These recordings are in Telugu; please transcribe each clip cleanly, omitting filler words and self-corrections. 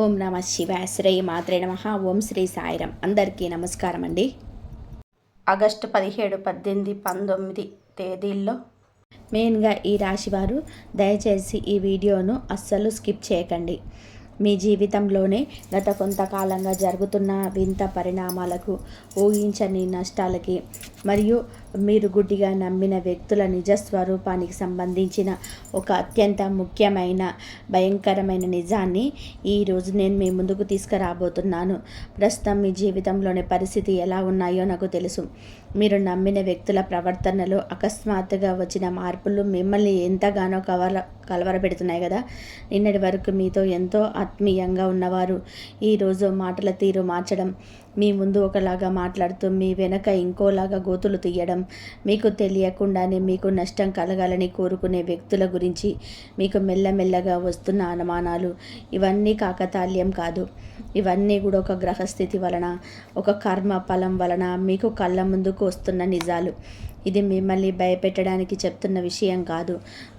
ఓం నమ శివాయ. శ్రీ మాత్రే నమః. ఓం శ్రీ సాయిరం. అందరికీ నమస్కారం అండి. ఆగస్టు 17, 18, 19 తేదీల్లో మెయిన్గా ఈ రాశివారు దయచేసి ఈ వీడియోను అస్సలు స్కిప్ చేయకండి. మీ జీవితంలోనే గత కొంతకాలంగా జరుగుతున్న వింత పరిణామాలకు, ఊహించని నష్టాలకి మరియు మీరు గుడ్డిగా నమ్మిన వ్యక్తుల నిజస్వరూపానికి సంబంధించిన ఒక అత్యంత ముఖ్యమైన భయంకరమైన నిజాన్ని ఈరోజు నేను మీ ముందుకు తీసుకురాబోతున్నాను. ప్రస్తుతం మీ జీవితంలోని పరిస్థితి ఎలా ఉన్నాయో నాకు తెలుసు. మీరు నమ్మిన వ్యక్తుల ప్రవర్తనలో అకస్మాత్తుగా వచ్చిన మార్పులు మిమ్మల్ని ఎంతగానో కలవరపెడుతున్నాయి కదా. నిన్నటి వరకు మీతో ఎంతో ఆత్మీయంగా ఉన్నవారు ఈరోజు మాటల తీరు మార్చడం, మీ ముందు ఒకలాగా మాట్లాడుతూ మీ వెనక ఇంకోలాగా గోతులు తీయడం, మీకు తెలియకుండానే మీకు నష్టం కలగాలని కోరుకునే వ్యక్తుల గురించి మీకు మెల్లమెల్లగా వస్తున్న అనుమానాలు, ఇవన్నీ కాకతాళ్యం కాదు. ఇవన్నీ కూడా ఒక గ్రహస్థితి వలన, ఒక కర్మ ఫలం వలన మీకు కళ్ళ ముందుకు వస్తున్న నిజాలు. ఇది మిమ్మల్ని భయపెట్టడానికి చెప్తున్న విషయం కాదు.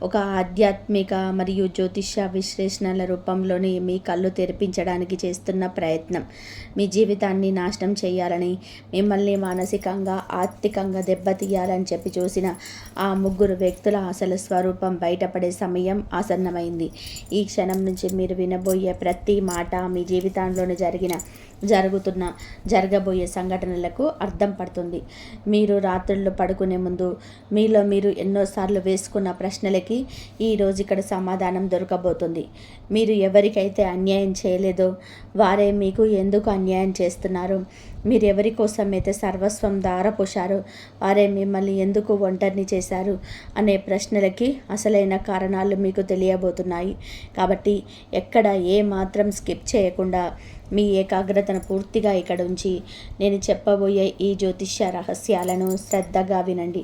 ఒక ఆధ్యాత్మిక మరియు జ్యోతిష విశ్లేషణల రూపంలోని మీ కళ్ళు తెరిపించడానికి చేస్తున్న ప్రయత్నం. మీ జీవితాన్ని నాశనం చేయాలని, మిమ్మల్ని మానసికంగా ఆర్థికంగా దెబ్బతీయాలని చెప్పి చూసిన ఆ ముగ్గురు వ్యక్తుల అసలు స్వరూపం బయటపడే సమయం ఆసన్నమైంది. ఈ క్షణం నుంచి మీరు వినబోయే ప్రతి మాట మీ జీవితంలోని జరగబోయే సంఘటనలకు అర్థం పడుతుంది. మీరు రాత్రుల్లో పడుకునే ముందు మీలో మీరు ఎన్నోసార్లు వేసుకున్న ప్రశ్నలకి ఈరోజు ఇక్కడ సమాధానం దొరకబోతుంది. మీరు ఎవరికైతే అన్యాయం చేయలేదో వారే మీకు ఎందుకు అన్యాయం చేస్తున్నారు, మీరు ఎవరి కోసమైతే సర్వస్వం దారపోశారో వారే మిమ్మల్ని ఎందుకు ఒంటరిని చేశారు అనే ప్రశ్నలకి అసలైన కారణాలు మీకు తెలియబోతున్నాయి. కాబట్టి ఎక్కడ ఏ మాత్రం స్కిప్ చేయకుండా మీ ఏకాగ్రతను పూర్తిగా ఇక్కడ ఉంచి నేను చెప్పబోయే ఈ జ్యోతిష్య రహస్యాలను శ్రద్ధగా వినండి.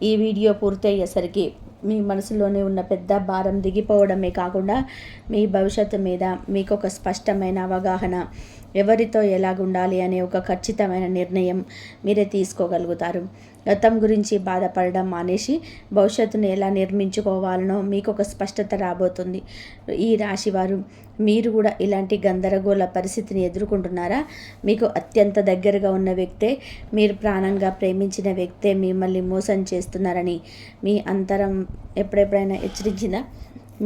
ఈ వీడియో పూర్తయ్యేసరికి మీ మనసులోనే ఉన్న పెద్ద భారం దిగిపోవడమే కాకుండా మీ భవిష్యత్తు మీద మీకు ఒక స్పష్టమైన అవగాహన, ఎవరితో ఎలాగుండాలి అనే ఒక ఖచ్చితమైన నిర్ణయం మీరే తీసుకోగలుగుతారు. గతం గురించి బాధపడడం మానేసి భవిష్యత్తును ఎలా నిర్మించుకోవాలనో మీకు ఒక స్పష్టత రాబోతుంది. ఈ రాశివారు మీరు కూడా ఇలాంటి గందరగోళ పరిస్థితిని ఎదుర్కొంటున్నారా? మీకు అత్యంత దగ్గరగా ఉన్న వ్యక్తే, మీరు ప్రాణంగా ప్రేమించిన వ్యక్తే మిమ్మల్ని మోసం చేస్తున్నారని మీ అంతరం ఎప్పుడెప్పుడైనా హెచ్చరించిందా?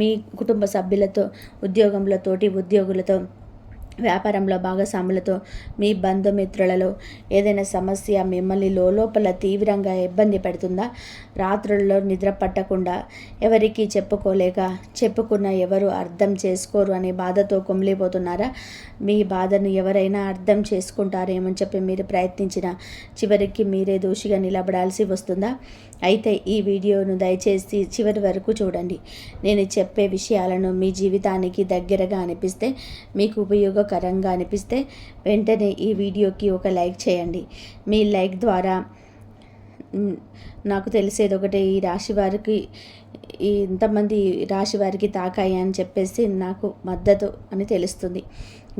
మీ కుటుంబ సభ్యులతో, ఉద్యోగంలో తోటి ఉద్యోగులతో, వ్యాపారంలో భాగస్వాములతో, మీ బంధుమిత్రులలో ఏదైనా సమస్య మిమ్మల్ని లోపల తీవ్రంగా ఇబ్బంది పెడుతుందా? రాత్రుల్లో నిద్ర పట్టకుండా, ఎవరికి చెప్పుకోలేక, చెప్పుకున్న ఎవరు అర్థం చేసుకోరు అనే బాధతో కుమిలిపోతున్నారా? మీ బాధను ఎవరైనా అర్థం చేసుకుంటారేమని చెప్పి మీరు ప్రయత్నించినా చివరికి మీరే దోషిగా నిలబడాల్సి వస్తుందా? అయితే ఈ వీడియోను దయచేసి చివరి వరకు చూడండి. నేను చెప్పే విషయాలను మీ జీవితానికి దగ్గరగా అనిపిస్తే, మీకు ఉపయోగకరంగా అనిపిస్తే వెంటనే ఈ వీడియోకి ఒక లైక్ చేయండి. మీ లైక్ ద్వారా నాకు తెలిసేది ఒకటే, ఈ రాశి వారికి ఇంతమంది రాశి వారికి తాకాయి అని చెప్పేసి నాకు మద్దతు అని తెలుస్తుంది.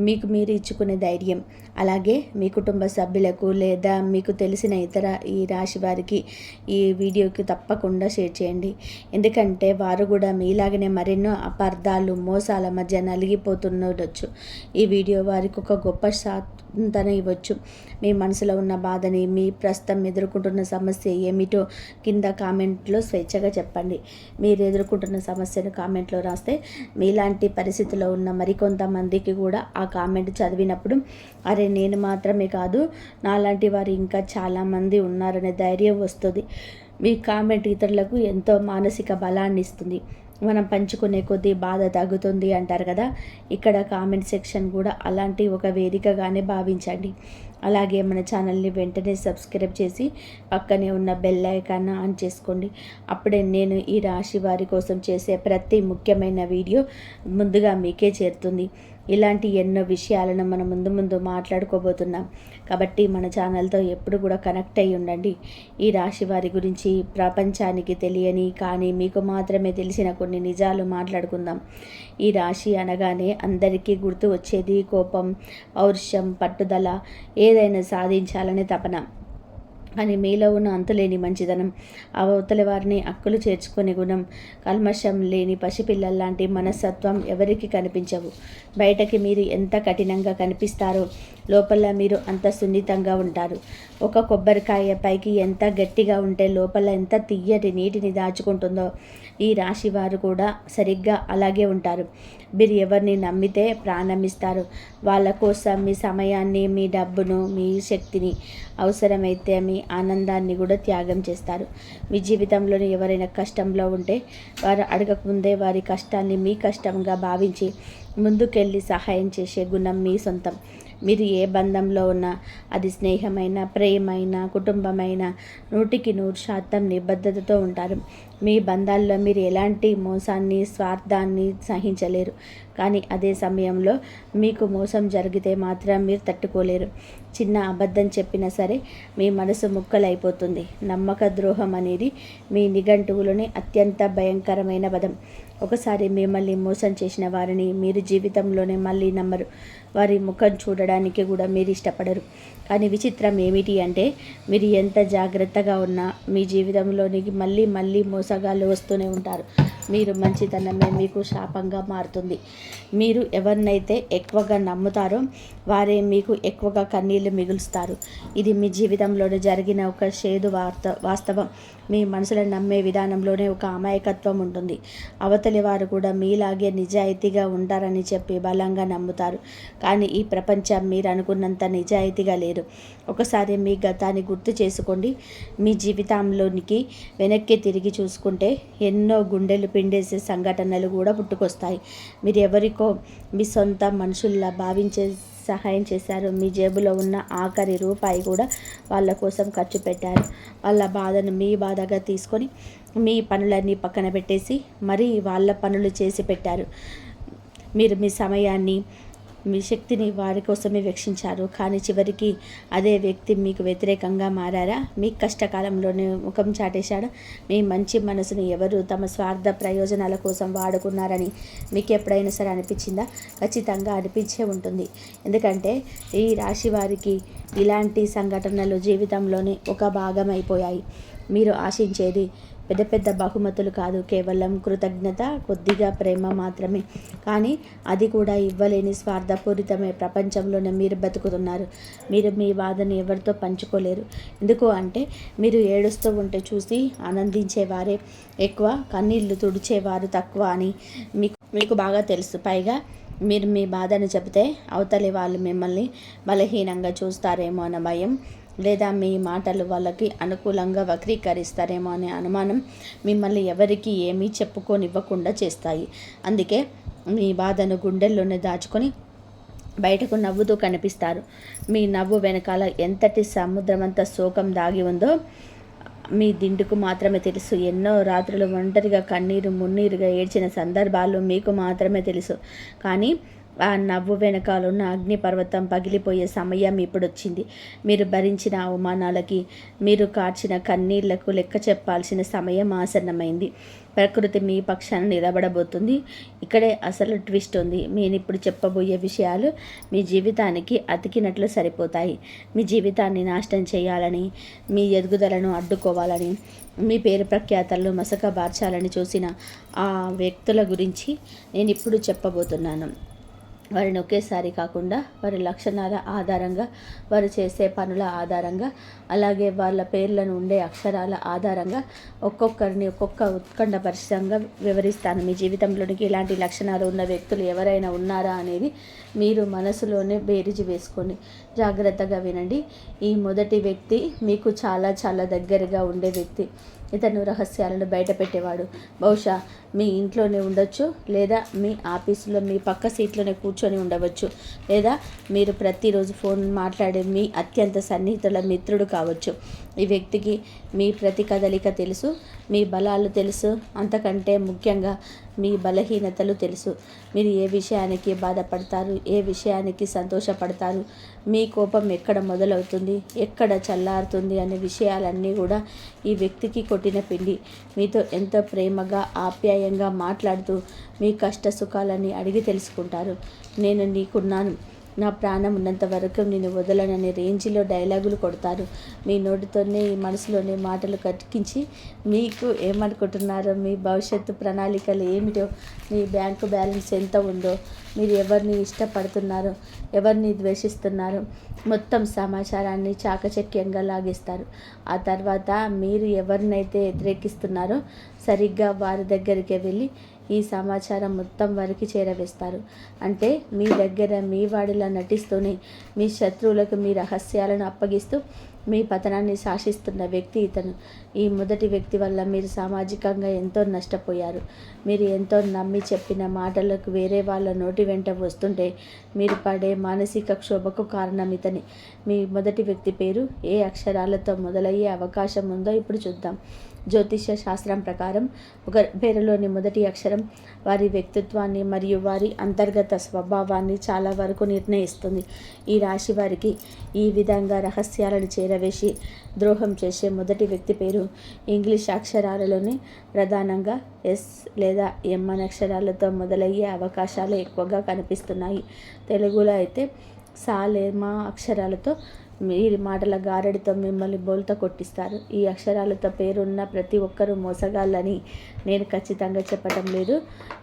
మీకు మీరు ఇచ్చుకునే ధైర్యం, అలాగే మీ కుటుంబ సభ్యులకు లేదా మీకు తెలిసిన ఇతర ఈ రాశి వారికి ఈ వీడియోకి తప్పకుండా షేర్ చేయండి. ఎందుకంటే వారు కూడా మీలాగనే మరెన్నో అపార్థాలు, మోసాల మధ్య నలిగిపోతుండొచ్చు. ఈ వీడియో వారికి ఒక గొప్ప సాంతన ఇవ్వచ్చు. మీ మనసులో ఉన్న బాధని, మీ ప్రస్తుతం ఎదుర్కొంటున్న సమస్య ఏమిటో కింద కామెంట్లో స్వేచ్ఛగా చెప్పండి. మీరు ఎదుర్కొంటున్న సమస్యను కామెంట్లో రాస్తే మీలాంటి పరిస్థితిలో ఉన్న మరికొంతమందికి కూడా ఆ కామెంట్ చదివినప్పుడు అరే నేను మాత్రమే కాదు, నాలాంటి వారు ఇంకా చాలామంది ఉన్నారనే ధైర్యం వస్తుంది. మీ కామెంట్ ఇతరులకు ఎంతో మానసిక బలాన్ని ఇస్తుంది. మనం పంచుకునే కొద్దీ బాధ తగ్గుతుంది అంటారు కదా. ఇక్కడ కామెంట్ సెక్షన్ కూడా అలాంటి ఒక వేదికగానే భావించండి. అలాగే మన ఛానల్ని వెంటనే సబ్స్క్రైబ్ చేసి పక్కనే ఉన్న బెల్ ఐకాన్ ఆన్ చేసుకోండి. అప్పుడే నేను ఈ రాశి వారి కోసం చేసే ప్రతి ముఖ్యమైన వీడియో ముందుగా మీకే చేరుతుంది. ఇలాంటి ఎన్నో విషయాలను మనం ముందు మాట్లాడుకోబోతున్నాం. కాబట్టి మన ఛానల్తో ఎప్పుడు కూడా కనెక్ట్ అయ్యి ఉండండి. ఈ రాశి వారి గురించి ప్రపంచానికి తెలియని కానీ మీకు మాత్రమే తెలిసిన కొన్ని నిజాలు మాట్లాడుకుందాం. ఈ రాశి అనగానే అందరికీ గుర్తు వచ్చేది కోపం, పౌరుషం, పట్టుదల, ఏదైనా సాధించాలనే తపన. అని మీలో ఉన్న అంతులేని మంచిదనం, అవతలి వారిని అక్కులు చేర్చుకునే గుణం, కల్మషం లేని పసిపిల్లల్లాంటి మనస్తత్వం ఎవరికి కనిపించవు. బయటకి మీరు ఎంత కఠినంగా కనిపిస్తారో లోపల మీరు అంత సున్నితంగా ఉంటారు. ఒక కొబ్బరికాయ పైకి ఎంత గట్టిగా ఉంటే లోపల ఎంత తియ్యటి నీటిని దాచుకుంటుందో ఈ రాశి వారు కూడా సరిగ్గా అలాగే ఉంటారు. మీరు ఎవరిని నమ్మితే ప్రాణమిస్తారు. వాళ్ళ కోసం మీ సమయాన్ని, మీ డబ్బును, మీ శక్తిని, అవసరమైతే మీ ఆనందాన్ని కూడా త్యాగం చేస్తారు. మీ జీవితంలోని ఎవరైనా కష్టంలో ఉంటే వారు అడగకముందే వారి కష్టాన్ని మీ కష్టంగా భావించి ముందుకెళ్ళి సహాయం చేసే గుణం మీ సొంతం. మీరు ఏ బంధంలో ఉన్నా, అది స్నేహమైన, ప్రేమైన, కుటుంబమైన 100% నిబద్ధతతో ఉంటారు. మీ బంధాల్లో మీరు ఎలాంటి మోసాన్ని, స్వార్థాన్ని సహించలేరు. కానీ అదే సమయంలో మీకు మోసం జరిగితే మాత్రం మీరు తట్టుకోలేరు. చిన్న అబద్ధం చెప్పినా సరే మీ మనసు ముక్కలైపోతుంది. నమ్మక ద్రోహం అనేది మీ నిఘంటువులోని అత్యంత భయంకరమైన పదం. ఒకసారి మిమ్మల్ని మోసం చేసిన వారిని మీరు జీవితంలోనే మళ్ళీ నమ్మరు. వారి ముఖం చూడడానికి కూడా మీరు ఇష్టపడరు. కానీ విచిత్రం ఏమిటి అంటే మీరు ఎంత జాగ్రత్తగా ఉన్నా మీ జీవితంలోనికి మళ్ళీ మళ్ళీ మోసగాళ్ళు వస్తూనే ఉంటారు. మీరు మంచితనమే మీకు శాపంగా మారుతుంది. మీరు ఎవరినైతే ఎక్కువగా నమ్ముతారో వారే మీకు ఎక్కువగా కన్నీళ్లు మిగులుస్తారు. ఇది మీ జీవితంలోనే జరిగిన ఒక చేదు వాస్తవం. మీ మనసులో నమ్మే విధానంలోనే ఒక అమాయకత్వం ఉంటుంది. అవతలి వారు కూడా మీలాగే నిజాయితీగా ఉంటారని చెప్పి బలంగా నమ్ముతారు. కానీ ఈ ప్రపంచం మీరు అనుకున్నంత నిజాయితీగా లేదు. ఒకసారి మీ గతాన్ని గుర్తు చేసుకోండి. మీ జీవితంలోనికి వెనక్కి తిరిగి చూసుకుంటే ఎన్నో గుండెలు పిండేసే సంఘటనలు కూడా పుట్టుకొస్తాయి. మీరు ఎవరికో మీ సొంత మనుషుల్లా భావించే సహాయం చేశారు. మీ జేబులో ఉన్న ఆఖరి రూపాయి కూడా వాళ్ళ కోసం ఖర్చు పెట్టారు. వాళ్ళ బాధను మీ బాధగా తీసుకొని మీ పనులన్నీ పక్కన పెట్టేసి మరీ వాళ్ళ పనులు చేసి పెట్టారు. మీరు మీ సమయాన్ని, మీ శక్తిని వారి కోసమే వెచ్చించారు. కానీ చివరికి అదే వ్యక్తి మీకు వ్యతిరేకంగా మారారా? మీ కష్టకాలంలోనే ముఖం చాటేశాడా? మీ మంచి మనసుని ఎవరు తమ స్వార్థ ప్రయోజనాల కోసం వాడుకున్నారని మీకు ఎప్పుడైనా సరే అనిపించిందా? ఖచ్చితంగా అనిపించే ఉంటుంది. ఎందుకంటే ఈ రాశి వారికి ఇలాంటి సంఘటనలు జీవితంలోనే ఒక భాగం అయిపోయాయి. మీరు ఆశించేది పెద్ద పెద్ద బహుమతులు కాదు, కేవలం కృతజ్ఞత, కొద్దిగా ప్రేమ మాత్రమే. కానీ అది కూడా ఇవ్వలేని స్వార్థపూరితమే ప్రపంచంలోనే మీరు బతుకుతున్నారు. మీరు మీ బాధను ఎవరితో పంచుకోలేరు. ఎందుకు అంటే మీరు ఏడుస్తూ ఉంటే చూసి ఆనందించేవారే ఎక్కువ, కన్నీళ్లు తుడిచేవారు తక్కువ అని మీకు బాగా తెలుసు. పైగా మీరు మీ బాధను చెబితే అవతలి వాళ్ళు మిమ్మల్ని బలహీనంగా చూస్తారేమో అన్న భయం, లేదా మీ మాటలు వాళ్ళకి అనుకూలంగా వక్రీకరిస్తారేమో అనే అనుమానం మిమ్మల్ని ఎవరికి ఏమీ చెప్పుకోనివ్వకుండా చేస్తాయి. అందుకే మీ బాధను గుండెల్లోనే దాచుకొని బయటకు నవ్వుతూ కనిపిస్తారు. మీ నవ్వు వెనకాల ఎంతటి సముద్రమంత శోకం దాగి ఉందో మీ దిండుకు మాత్రమే తెలుసు. ఎన్నో రాత్రులు ఒంటరిగా కన్నీరు మున్నీరుగా ఏడ్చిన సందర్భాలు మీకు మాత్రమే తెలుసు. కానీ ఆ నవ్వు వెనకాలన్న అగ్నిపర్వతం పగిలిపోయే సమయం ఇప్పుడొచ్చింది. మీరు భరించిన అవమానాలకి, మీరు కార్చిన కన్నీళ్లకు లెక్క చెప్పాల్సిన సమయం ఆసన్నమైంది. ప్రకృతి మీ పక్షాన నిలబడబోతుంది. ఇక్కడే అసలు ట్విస్ట్ ఉంది. నేను ఇప్పుడు చెప్పబోయే విషయాలు మీ జీవితానికి అతికినట్లు సరిపోతాయి. మీ జీవితాన్ని నాశనం చేయాలని, మీ ఎదుగుదలను అడ్డుకోవాలని, మీ పేరు ప్రఖ్యాతలను మసకబార్చాలని చూసిన ఆ వ్యక్తుల గురించి నేను ఇప్పుడు చెప్పబోతున్నాను. వారిని ఒకేసారి కాకుండా వారి లక్షణాల ఆధారంగా, వారు చేసే పనుల ఆధారంగా, అలాగే వాళ్ళ పేర్లను ఉండే అక్షరాల ఆధారంగా ఒక్కొక్కరిని ఒక్కొక్క ఉత్కంఠభరితంగా వివరిస్తాను. మీ జీవితంలోనికి ఇలాంటి లక్షణాలు ఉన్న వ్యక్తులు ఎవరైనా ఉన్నారా అనేది మీరు మనసులోనే బేరీజు వేసుకోండి. జాగ్రత్తగా వినండి. ఈ మొదటి వ్యక్తి మీకు చాలా చాలా దగ్గరగా ఉండే వ్యక్తి. ఇతను రహస్యాలను బయటపెట్టేవాడు. బహుశా మీ ఇంట్లోనే ఉండొచ్చు, లేదా మీ ఆఫీసులో మీ పక్క సీట్లోనే కూర్చొని ఉండవచ్చు, లేదా మీరు ప్రతిరోజు ఫోన్ మాట్లాడే మీ అత్యంత సన్నిహితుల మిత్రుడు కావచ్చు. ఈ వ్యక్తికి మీ ప్రతి కదలిక తెలుసు, మీ బలాలు తెలుసు, అంతకంటే ముఖ్యంగా మీ బలహీనతలు తెలుసు. మీరు ఏ విషయానికి బాధపడతారు, ఏ విషయానికి సంతోషపడతారు, మీ కోపం ఎక్కడ మొదలవుతుంది, ఎక్కడ చల్లారుతుంది అనే విషయాలన్నీ కూడా ఈ వ్యక్తికి కొట్టిన పిండి. మీతో ఎంతో ప్రేమగా, ఆప్యాయంగా మాట్లాడుతూ మీ కష్ట సుఖాలని అడిగి తెలుసుకుంటారు. నేను నీకున్నాను, నా ప్రాణం ఉన్నంత వరకు నేను వదలననే రేంజ్లో డైలాగులు కొడతారు. మీ నోటితోనే ఈ మనసులోనే మాటలు కట్టించి మీకు ఏమనుకుంటున్నారో, మీ భవిష్యత్తు ప్రణాళికలు ఏమిటో, మీ బ్యాంకు బ్యాలెన్స్ ఎంత ఉందో, మీరు ఎవరిని ఇష్టపడుతున్నారో, ఎవరిని ద్వేషిస్తున్నారో మొత్తం సమాచారాన్ని చాకచక్యంగా లాగేస్తారు. ఆ తర్వాత మీరు ఎవరినైతే వ్యతిరేకిస్తున్నారో సరిగ్గా వారి దగ్గరికి వెళ్ళి ఈ సమాచారం మొత్తం వారికి చేరవేస్తారు. అంటే మీ దగ్గర మీ వాడిలా నటిస్తూనే మీ శత్రువులకు మీ రహస్యాలను అప్పగిస్తూ మీ పతనాన్ని శాసిస్తున్న వ్యక్తి ఇతను. ఈ మొదటి వ్యక్తి వల్ల మీరు సామాజికంగా ఎంతో నష్టపోయారు. మీరు ఎంతో నమ్మి చెప్పిన మాటలకు వేరే వాళ్ళ నోటి వెంట వస్తుంటే మీరు పడే మానసిక క్షోభకు కారణం ఇతని. మీ మొదటి వ్యక్తి పేరు ఏ అక్షరాలతో మొదలయ్యే అవకాశం ఉందో ఇప్పుడు చూద్దాం. జ్యోతిష్య శాస్త్రం ప్రకారం ఒక పేరులోని మొదటి అక్షరం వారి వ్యక్తిత్వాన్ని మరియు వారి అంతర్గత స్వభావాన్ని చాలా వరకు నిర్ణయిస్తుంది. ఈ రాశి వారికి ఈ విధంగా రహస్యాలను చేరవేసి ద్రోహం చేసే మొదటి వ్యక్తి పేరు ఇంగ్లీష్ అక్షరాలలోని ప్రధానంగా ఎస్ లేదా ఎం అనే అక్షరాలతో మొదలయ్యే అవకాశాలు ఎక్కువగా కనిపిస్తున్నాయి. తెలుగులో అయితే సా లేమా అక్షరాలతో మీరు మాటల గారడితో మిమ్మల్ని బోల్తా కొట్టిస్తారు. ఈ అక్షరాలతో పేరున్న ప్రతి ఒక్కరూ మోసగాళ్ళని నేను ఖచ్చితంగా చెప్పటం లేదు.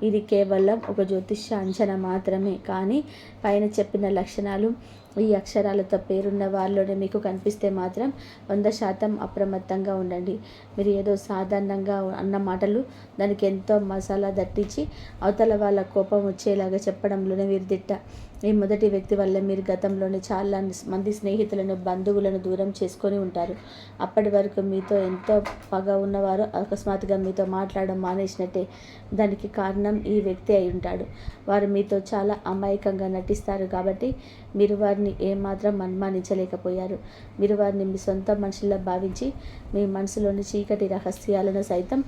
ఇది కేవలం ఒక జ్యోతిష్య అంచనా మాత్రమే. కానీ పైన చెప్పిన లక్షణాలు ఈ అక్షరాలతో పేరున్న వారిలోనే మీకు కనిపిస్తే మాత్రం 100% అప్రమత్తంగా ఉండండి. మీరు ఏదో సాధారణంగా అన్న మాటలు దానికి ఎంతో మసాలా దట్టించి అవతల వాళ్ళ కోపం వచ్చేలాగా చెప్పడంలోనే వీరు దిట్ట. ఈ మొదటి వ్యక్తి వల్ల మీరు గతంలోనే చాలా మంది స్నేహితులను, బంధువులను దూరం చేసుకొని ఉంటారు. అప్పటి వరకు మీతో ఎంతో పగ ఉన్నవారు అకస్మాత్తుగా మీతో మాట్లాడడం మానేసినట్టే. దానికి కారణం ఈ వ్యక్తి అయి ఉంటాడు. వారు మీతో చాలా అమాయకంగా నటిస్తారు కాబట్టి మీరు వారిని ఏమాత్రం అనుమానించలేకపోయారు. మీరు వారిని మీ సొంత మనుషుల్లా భావించి మీ మనసులోని చీకటి రహస్యాలను సైతం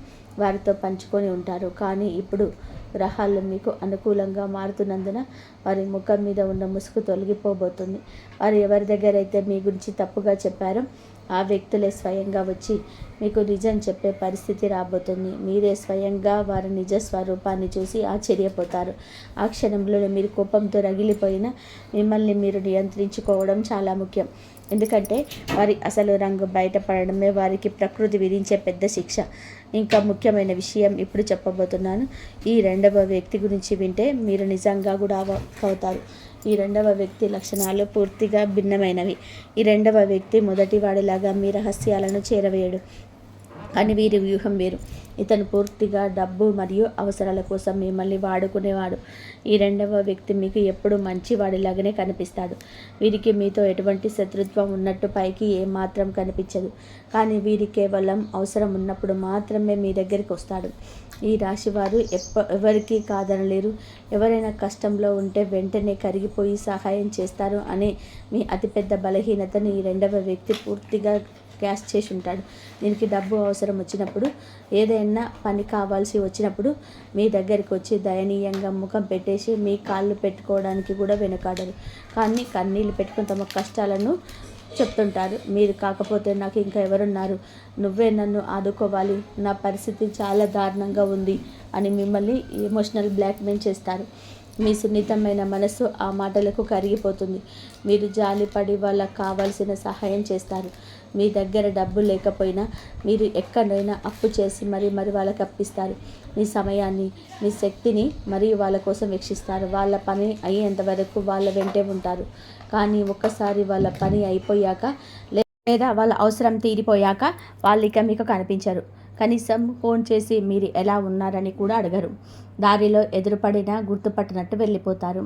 వారితో పంచుకొని ఉంటారు. కానీ ఇప్పుడు గ్రహాలు మీకు అనుకూలంగా మారుతున్నందున వారి ముఖం మీద ఉన్న ముసుగు తొలగిపోబోతుంది. వారు ఎవరి దగ్గర అయితే మీ గురించి తప్పుగా చెప్పారో ఆ వ్యక్తులే స్వయంగా వచ్చి మీకు నిజం చెప్పే పరిస్థితి రాబోతుంది. మీరే స్వయంగా వారి నిజ స్వరూపాన్ని చూసి ఆశ్చర్యపోతారు. ఆ క్షణంలో మీరు కోపంతో రగిలిపోయిన మిమ్మల్ని మీరు నియంత్రించుకోవడం చాలా ముఖ్యం. ఎందుకంటే వారి అసలు రంగు బయటపడడమే వారికి ప్రకృతి విధించే పెద్ద శిక్ష. ఇంకా ముఖ్యమైన విషయం ఇప్పుడు చెప్పబోతున్నాను. ఈ రెండవ వ్యక్తి గురించి వింటే మీరు నిజంగా కూడా అవుతారు. ఈ రెండవ వ్యక్తి లక్షణాలు పూర్తిగా భిన్నమైనవి. ఈ రెండవ వ్యక్తి మొదటి వాడిలాగా మీ రహస్యాలను చేరవేయడు. కానీ వీరి వ్యూహం వేరు. ఇతను పూర్తిగా డబ్బు మరియు అవసరాల కోసం మిమ్మల్ని వాడుకునేవాడు. ఈ రెండవ వ్యక్తి మీకు ఎప్పుడు మంచివాడిలాగానే కనిపిస్తాడు. వీరికి మీతో ఎటువంటి శత్రుత్వం ఉన్నట్టు పైకి ఏమాత్రం కనిపించదు. కానీ వీరి కేవలం అవసరం ఉన్నప్పుడు మాత్రమే మీ దగ్గరికి వస్తాడు. ఈ రాశివారు ఎవరికీ కాదనలేరు. ఎవరైనా కష్టంలో ఉంటే వెంటనే కరిగిపోయి సహాయం చేస్తారు అనే మీ అతిపెద్ద బలహీనతను ఈ రెండవ వ్యక్తి పూర్తిగా క్యాష్ చేసి ఉంటాడు. దీనికి డబ్బు అవసరం వచ్చినప్పుడు, ఏదైనా పని కావాల్సి వచ్చినప్పుడు మీ దగ్గరికి వచ్చి దయనీయంగా ముఖం పెట్టేసి మీ కాళ్ళు పెట్టుకోవడానికి కూడా వెనుకాడరు. కానీ కన్నీళ్ళు పెట్టుకుని తమ కష్టాలను చెప్తుంటారు. మీరు కాకపోతే నాకు ఇంకా ఎవరున్నారు, నువ్వే నన్ను ఆదుకోవాలి, నా పరిస్థితి చాలా దారుణంగా ఉంది అని మిమ్మల్ని ఎమోషనల్ బ్లాక్మెయిల్ చేస్తారు. మీ సున్నితమైన మనసు ఆ మాటలకు కరిగిపోతుంది. మీరు జాలిపడి వాళ్ళకు కావాల్సిన సహాయం చేస్తారు. మీ దగ్గర డబ్బు లేకపోయినా మీరు ఎక్కడైనా అప్పు చేసి మరి వాళ్ళకి అప్పిస్తారు. మీ సమయాన్ని, మీ శక్తిని మరియు వాళ్ళ కోసం వెచ్చిస్తారు. వాళ్ళ పని అయ్యేంత వరకు వాళ్ళ వెంటే ఉంటారు. కానీ ఒక్కసారి వాళ్ళ పని అయిపోయాక లేదా వాళ్ళ అవసరం తీరిపోయాక వాళ్ళు ఇక మీకు కనిపించరు. కనీసం ఫోన్ చేసి మీరు ఎలా ఉన్నారని కూడా అడగరు. దారిలో ఎదురుపడినా గుర్తుపట్టినట్టు వెళ్ళిపోతారు.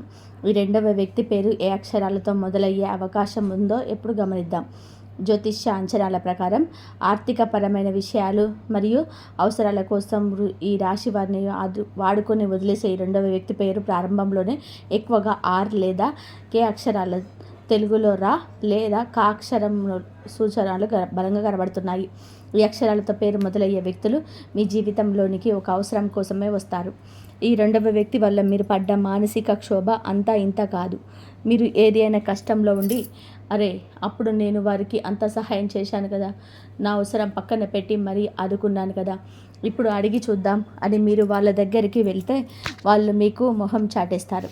ఈ రెండవ వ్యక్తి పేరు ఏ అక్షరాలతో మొదలయ్యే అవకాశం ఉందో ఎప్పుడు గమనిద్దాం. జ్యోతిష్య అంచనాల ప్రకారం ఆర్థికపరమైన విషయాలు మరియు అవసరాల కోసం ఈ రాశి వారిని వాడుకొని వదిలేసే ఈ రెండవ వ్యక్తి పేరు ప్రారంభంలోనే ఎక్కువగా ఆర్ లేదా కే అక్షరాల, తెలుగులో రా లేదా కా అక్షరం సూచనలు బలంగా కనబడుతున్నాయి. ఈ అక్షరాలతో పేరు మొదలయ్యే వ్యక్తులు మీ జీవితంలోనికి ఒక అవసరం కోసమే వస్తారు. ఈ రెండవ వ్యక్తి వల్ల మీరు పడ్డ మానసిక క్షోభ అంతా ఇంత కాదు. మీరు ఏదైనా కష్టంలో ఉండి, అరే అప్పుడు నేను వారికి అంత సహాయం చేశాను కదా, నా అవసరం పక్కన పెట్టి మరీ ఆదుకున్నాను కదా, ఇప్పుడు అడిగి చూద్దాం అని మీరు వాళ్ళ దగ్గరికి వెళ్తే వాళ్ళు మీకు మొహం చాటేస్తారు.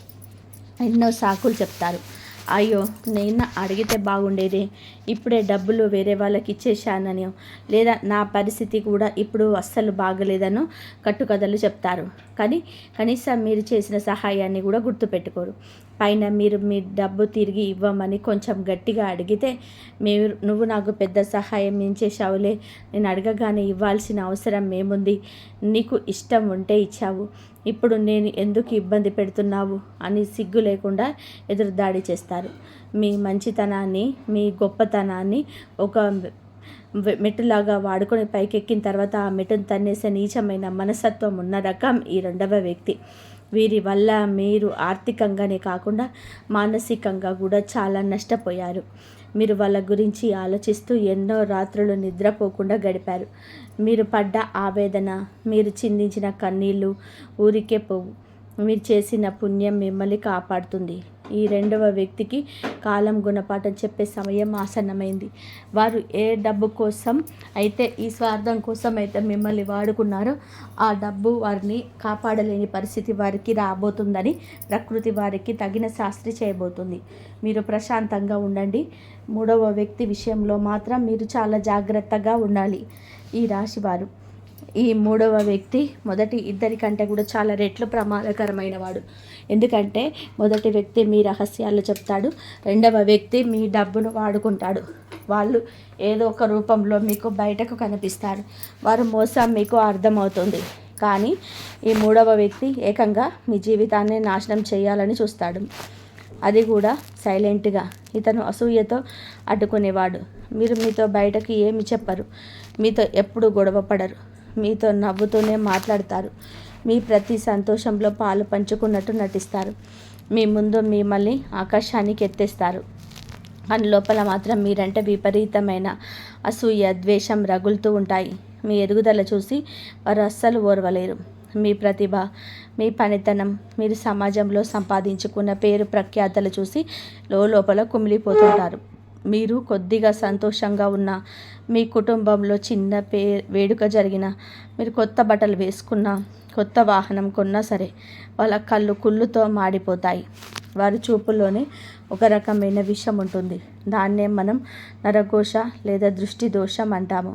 ఎన్నో సాకులు చెప్తారు. అయ్యో, నేను అడిగితే బాగుండేది, ఇప్పుడే డబ్బులు వేరే వాళ్ళకి ఇచ్చేశానని, లేదా నా పరిస్థితి కూడా ఇప్పుడు అస్సలు బాగలేదనో కట్టుకథలు చెప్తారు. కానీ కనీసం మీరు చేసిన సహాయాన్ని కూడా గుర్తుపెట్టుకోరు. పైన మీరు మీ డబ్బు తిరిగి ఇవ్వమని కొంచెం గట్టిగా అడిగితే, నువ్వు నాకు పెద్ద సహాయం ఏం చేశావులే, నేను అడగగానే ఇవ్వాల్సిన అవసరం ఏముంది, నీకు ఇష్టం ఉంటే ఇచ్చావు, ఇప్పుడు నేను ఎందుకు ఇబ్బంది పెడుతున్నావు అని సిగ్గు లేకుండా ఎదురుదాడి చేస్తారు. మీ మంచితనాన్ని, మీ గొప్పతనాన్ని ఒక మెట్టులాగా వాడుకొని పైకెక్కిన తర్వాత ఆ మెట్టును తన్నేసే నీచమైన మనస్తత్వం ఉన్న రకం ఈ రెండవ వ్యక్తి. వీరి వల్ల మీరు ఆర్థికంగానే కాకుండా మానసికంగా కూడా చాలా నష్టపోయారు. మీరు వాళ్ళ గురించి ఆలోచిస్తూ ఎన్నో రాత్రులు నిద్రపోకుండా గడిపారు. మీరు పడ్డ ఆవేదన, మీరు చిందించిన కన్నీళ్ళు ఊరికే పోవు. మీరు చేసిన పుణ్యం మిమ్మల్ని కాపాడుతుంది. ఈ రెండవ వ్యక్తికి కాలం గుణపాఠం చెప్పే సమయం ఆసన్నమైంది. వారు ఏ డబ్బు కోసం అయితే, ఈ స్వార్థం కోసం అయితే మిమ్మల్ని వాడుకున్నారో, ఆ డబ్బు వారిని కాపాడలేని పరిస్థితి వారికి రాబోతుందని ప్రకృతి వారికి తగిన శాస్త్రి చేయబోతుంది. మీరు ప్రశాంతంగా ఉండండి. మూడవ వ్యక్తి విషయంలో మాత్రం మీరు చాలా జాగ్రత్తగా ఉండాలి. ఈ రాశివారు, ఈ మూడవ వ్యక్తి మొదటి ఇద్దరి కంటే కూడా చాలా రెట్లు ప్రమాదకరమైన వాడు. ఎందుకంటే మొదటి వ్యక్తి మీ రహస్యాలు చెప్తాడు, రెండవ వ్యక్తి మీ డబ్బును వాడుకుంటాడు. వాళ్ళు ఏదో ఒక రూపంలో మీకు బయటకు కనిపిస్తారు. వారు మోసం మీకు అర్థమవుతుంది. కానీ ఈ మూడవ వ్యక్తి ఏకంగా మీ జీవితాన్ని నాశనం చేయాలని చూస్తాడు. అది కూడా సైలెంట్గా. ఇతను అసూయతో అడ్డుకునేవాడు. మీతో బయటకు ఏమి చెప్పరు, మీతో ఎప్పుడు గొడవ పడరు, మీతో నవ్వుతూనే మాట్లాడతారు, మీ ప్రతి సంతోషంలో పాలు పంచుకున్నట్టు నటిస్తారు, మీ ముందు మిమ్మల్ని ఆకాశానికి ఎత్తేస్తారు. కానీ లోపల మాత్రం మీరంటే విపరీతమైన అసూయ, ద్వేషం రగులుతూ ఉంటాయి. మీ ఎదుగుదల చూసి వారు అస్సలు ఓర్వలేరు. మీ ప్రతిభ, మీ పనితనం, మీరు సమాజంలో సంపాదించుకున్న పేరు ప్రఖ్యాతలు చూసి లోపల కుమిలిపోతుంటారు. మీరు కొద్దిగా సంతోషంగా ఉన్న, మీ కుటుంబంలో చిన్న వేడుక జరిగిన, మీరు కొత్త బట్టలు వేసుకున్నా, కొత్త వాహనం కొన్నా సరే వాళ్ళ కళ్ళు కుళ్ళుతో మాడిపోతాయి. వారి చూపుల్లోనే ఒక రకమైన విషం ఉంటుంది. దాన్నే మనం నరఘోష లేదా దృష్టి దోషం అంటాము.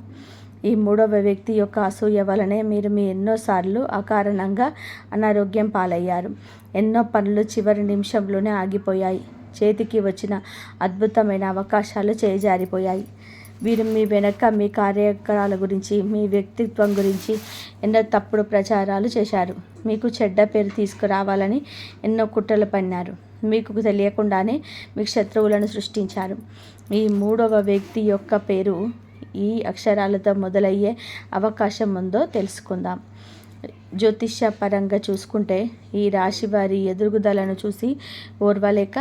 ఈ మూడవ వ్యక్తి యొక్క అసూయ వలనే మీరు ఎన్నోసార్లు అకారణంగా అనారోగ్యం పాలయ్యారు. ఎన్నో పనులు చివరి నిమిషంలోనే ఆగిపోయాయి. చేతికి వచ్చిన అద్భుతమైన అవకాశాలు చేజారిపోయాయి. వీరు మీ వెనక మీ కార్యక్రమాల గురించి, మీ వ్యక్తిత్వం గురించి ఎన్నో తప్పుడు ప్రచారాలు చేశారు. మీకు చెడ్డ పేరు తీసుకురావాలని ఎన్నో కుట్రలు పన్నారు. మీకు తెలియకుండానే మీకు శత్రువులను సృష్టించారు. ఈ మూడవ వ్యక్తి యొక్క పేరు ఈ అక్షరాలతో మొదలయ్యే అవకాశం ఉందో తెలుసుకుందాం. జ్యోతిష్య పరంగా చూసుకుంటే ఈ రాశి వారి ఎదుగుదలను చూసి ఓర్వలేక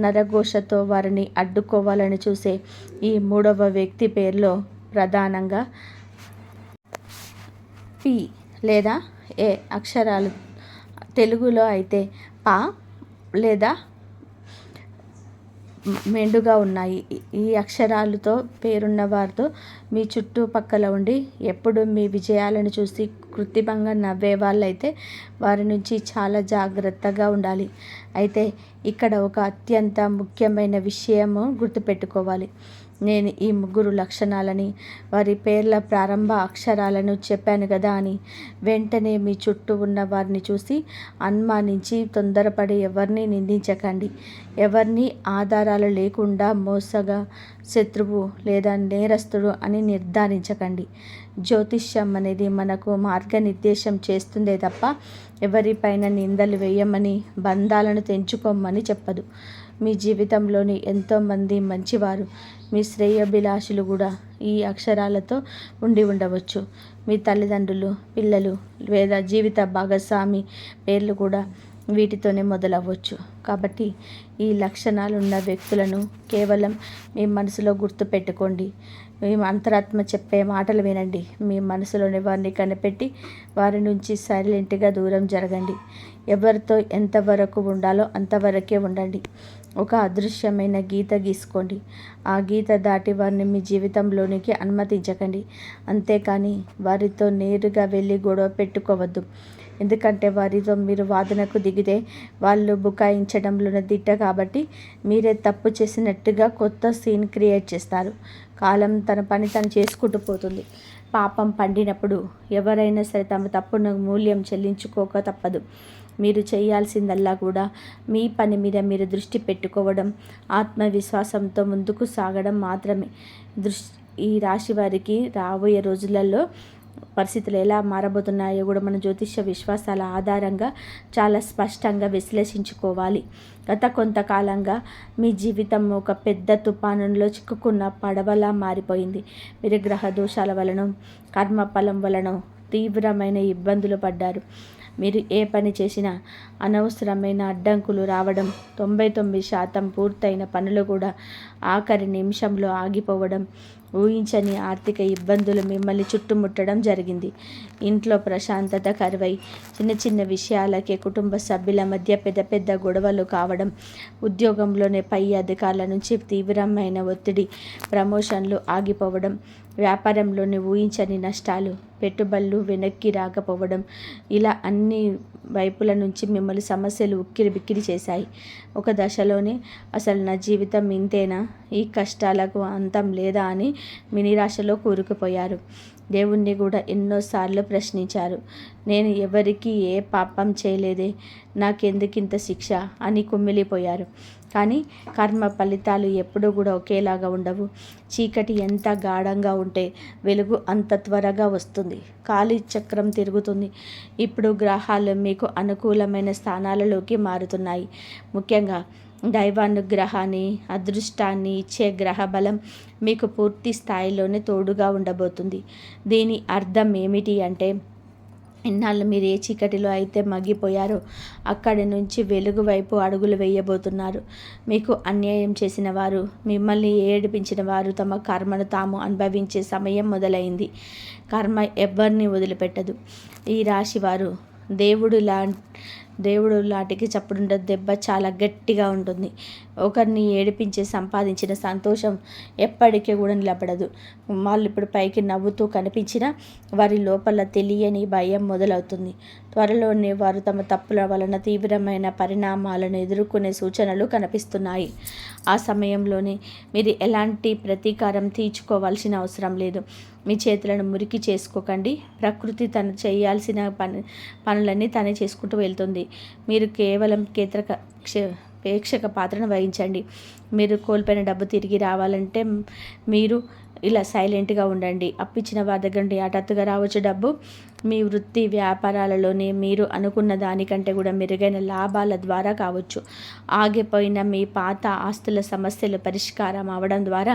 నరఘోషతో వారిని అడ్డుకోవాలని చూసే ఈ మూడవ వ్యక్తి పేరులో ప్రధానంగా పి లేదా ఏ అక్షరాలు, తెలుగులో అయితే పా లేదా మెండుగా ఉన్నాయి. ఈ అక్షరాలతో పేరున్న వారితో మీ చుట్టుపక్కల ఉండి ఎప్పుడు మీ విజయాలను చూసి కృత్రిమంగా నవ్వే వాళ్ళైతే వారి నుంచి చాలా జాగ్రత్తగా ఉండాలి. అయితే ఇక్కడ ఒక అత్యంత ముఖ్యమైన విషయము గుర్తుపెట్టుకోవాలి. నేను ఈ ముగ్గురు లక్షణాలని, వారి పేర్ల ప్రారంభ అక్షరాలను చెప్పాను కదా అని వెంటనే మీ చుట్టూ ఉన్న వారిని చూసి అనుమానించి తొందరపడి ఎవరిని నిందించకండి. ఎవరిని ఆధారాలు లేకుండా మోసగా శత్రువు లేదా నేరస్తుడు అని నిర్ధారించకండి. జ్యోతిష్యం అనేది మనకు మార్గనిర్దేశం చేస్తుందే తప్ప ఎవరిపైన నిందలు వేయమని, బంధాలను తెంచుకోమని చెప్పదు. మీ జీవితంలోని ఎంతోమంది మంచివారు, మీ శ్రేయోభిలాషులు కూడా ఈ అక్షరాలతో ఉండి ఉండవచ్చు. మీ తల్లిదండ్రులు, పిల్లలు లేదా జీవిత భాగస్వామి పేర్లు కూడా వీటితోనే మొదలవ్వచ్చు. కాబట్టి ఈ లక్షణాలు ఉన్న వ్యక్తులను కేవలం మీ మనసులో గుర్తుపెట్టుకోండి. మీ అంతరాత్మ చెప్పే మాటలు వినండి. మీ మనసులోని వారిని కనిపెట్టి వారి నుంచి సైలెంట్గా దూరం జరగండి. ఎవరితో ఎంతవరకు ఉండాలో అంతవరకే ఉండండి. ఒక అదృశ్యమైన గీత గీసుకోండి. ఆ గీత దాటి వారిని మీ జీవితంలోనికి అనుమతించకండి. అంతేకాని వారితో నేరుగా వెళ్ళి గొడవ పెట్టుకోవద్దు. ఎందుకంటే వారితో మీరు వాదనకు దిగితే వాళ్ళు బుకాయించడంలోనే దిట్ట కాబట్టి మీరే తప్పు చేసినట్టుగా కొత్త సీన్ క్రియేట్ చేస్తారు. కాలం తన పని తను చేసుకుంటూ పోతుంది. పాపం పండినప్పుడు ఎవరైనా సరే తమ తప్పును మూల్యం చెల్లించుకోక తప్పదు. మీరు చేయాల్సిందల్లా కూడా మీ పని మీద మీరు దృష్టి పెట్టుకోవడం, ఆత్మవిశ్వాసంతో ముందుకు సాగడం మాత్రమే. ఈ రాశి వారికి రాబోయే రోజులలో పరిస్థితులు ఎలా మారబోతున్నాయో కూడా మన జ్యోతిష్య విశ్వాసాల ఆధారంగా చాలా స్పష్టంగా విశ్లేషించుకోవాలి. గత కొంతకాలంగా మీ జీవితం ఒక పెద్ద తుఫానులో చిక్కుకున్న పడవలా మారిపోయింది. మీరు గ్రహ దోషాల వలన, కర్మఫలం వలన తీవ్రమైన ఇబ్బందులు పడ్డారు. మీరు ఏ పని చేసినా అనవసరమైన అడ్డంకులు రావడం, 99% పూర్తయిన పనులు కూడా ఆఖరి నిమిషంలో ఆగిపోవడం, ఊహించని ఆర్థిక ఇబ్బందులు మిమ్మల్ని చుట్టుముట్టడం జరిగింది. ఇంట్లో ప్రశాంతత కరువై చిన్న చిన్న విషయాలకే కుటుంబ సభ్యుల మధ్య పెద్ద పెద్ద గొడవలు కావడం, ఉద్యోగంలోనే పై అధికారుల నుంచి తీవ్రమైన ఒత్తిడి, ప్రమోషన్లు ఆగిపోవడం, వ్యాపారంలోని ఊహించని నష్టాలు, పెట్టుబడులు వెనక్కి రాకపోవడం, ఇలా అన్ని వైపుల నుంచి మిమ్మల్ని సమస్యలు ఉక్కిరి బిక్కిరి చేశాయి. ఒక దశలోనే అసలు నా జీవితం ఇంతేనా, ఈ కష్టాలకు అంతం లేదా అని మీ నిరాశలో కూరుకుపోయారు. దేవుణ్ణి కూడా ఎన్నోసార్లు ప్రశ్నించారు. నేను ఎవరికి ఏ పాపం చేయలేదే, నాకెందుకింత శిక్ష అని కుమిలిపోయారు. కానీ కర్మ ఫలితాలు ఎప్పుడూ కూడా ఒకేలాగా ఉండవు. చీకటి ఎంత గాఢంగా ఉంటే వెలుగు అంత త్వరగా వస్తుంది. కాలి చక్రం తిరుగుతుంది. ఇప్పుడు గ్రహాలు మీకు అనుకూలమైన స్థానాలలోకి మారుతున్నాయి. ముఖ్యంగా దైవానుగ్రహాన్ని, అదృష్టాన్ని ఇచ్చే గ్రహ బలం మీకు పూర్తి స్థాయిలోనే తోడుగా ఉండబోతుంది. దీని అర్థం ఏమిటి అంటే, ఇన్నాళ్ళు మీరు ఏ చీకటిలో అయితే మగ్గిపోయారో అక్కడి నుంచి వెలుగు వైపు అడుగులు వేయబోతున్నారు. మీకు అన్యాయం చేసిన వారు, మిమ్మల్ని ఏడిపించిన వారు తమ కర్మను తాము అనుభవించే సమయం మొదలైంది. కర్మ ఎవరిని వదిలిపెట్టదు. ఈ రాశి వారు దేవుడు లాంటికి చప్పుడుండ దెబ్బ చాలా గట్టిగా ఉంటుంది. ఒకరిని ఏడిపించి సంపాదించిన సంతోషం ఎప్పటికీ కూడా నిలబడదు. వాళ్ళు ఇప్పుడు పైకి నవ్వుతూ కనిపించినా వారి లోపల తెలియని భయం మొదలవుతుంది. త్వరలోనే వారు తమ తప్పుల వలన తీవ్రమైన పరిణామాలను ఎదుర్కొనే సూచనలు కనిపిస్తున్నాయి. ఆ సమయంలోనే మీరు ఎలాంటి ప్రతీకారం తీర్చుకోవాల్సిన అవసరం లేదు. మీ చేతులను మురికి చేసుకోకండి. ప్రకృతి తను చేయాల్సిన పనులన్నీ తనే చేసుకుంటూ వెళ్తుంది. మీరు కేవలం ప్రేక్షక పాత్రను వహించండి. మీరు కోల్పోయిన డబ్బు తిరిగి రావాలంటే మీరు ఇలా సైలెంట్గా ఉండండి. అప్పిచ్చిన వారి దగ్గర నుండి హఠాత్తుగా రావచ్చు డబ్బు. మీ వృత్తి వ్యాపారాలలోనే మీరు అనుకున్న దానికంటే కూడా మెరుగైన లాభాల ద్వారా కావచ్చు. ఆగిపోయిన మీ పాత ఆస్తుల సమస్యలు పరిష్కారం అవడం ద్వారా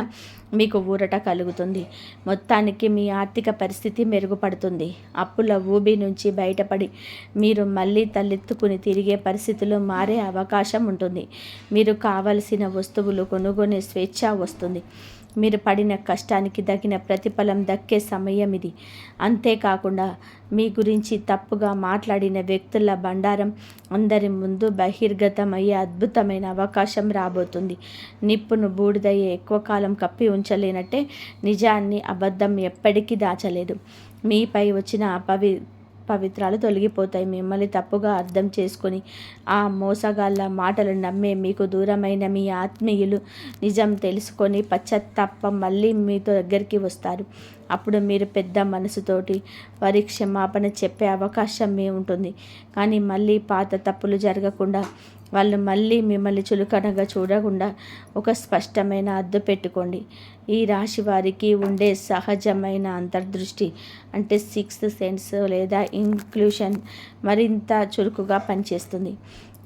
మీకు ఊరట కలుగుతుంది. మొత్తానికి మీ ఆర్థిక పరిస్థితి మెరుగుపడుతుంది. అప్పుల ఊబి నుంచి బయటపడి మీరు మళ్ళీ తలెత్తుకుని తిరిగే పరిస్థితులు మారే అవకాశం ఉంటుంది. మీరు కావలసిన వస్తువులు కొనుగొనే స్వేచ్ఛ వస్తుంది. మీరు పడిన కష్టానికి తగిన ప్రతిఫలం దక్కే సమయం ఇది. అంతేకాకుండా మీ గురించి తప్పుగా మాట్లాడిన వ్యక్తుల బండారం అందరి ముందు బహిర్గతమయ్యే అద్భుతమైన అవకాశం రాబోతుంది. నిప్పును బూడిదయ్యే ఎక్కువ కాలం కప్పి ఉంచలేనట్టే నిజాన్ని అబద్ధం ఎప్పటికీ దాచలేదు. మీపై వచ్చిన పవిత్రాలు తొలగిపోతాయి. మిమ్మల్ని తప్పుగా అర్థం చేసుకొని ఆ మోసగాళ్ళ మాటలు నమ్మే మీకు దూరమైన మీ ఆత్మీయులు నిజం తెలుసుకొని పశ్చాత్తాపం మళ్ళీ మీతో దగ్గరికి వస్తారు. అప్పుడు మీరు పెద్ద మనసుతోటి వారి క్షమాపణ చెప్పే అవకాశం ఉంటుంది. కానీ మళ్ళీ పాత తప్పులు జరగకుండా, వాళ్ళు మళ్ళీ మిమ్మల్ని చులకనగా చూడకుండా ఒక స్పష్టమైన అద్దు పెట్టుకోండి. ఈ రాశి వారికి ఉండే సహజమైన అంతర్దృష్టి అంటే 6th సెన్స్ లేదా ఇంక్లూషన్ మరింత చురుకుగా పనిచేస్తుంది.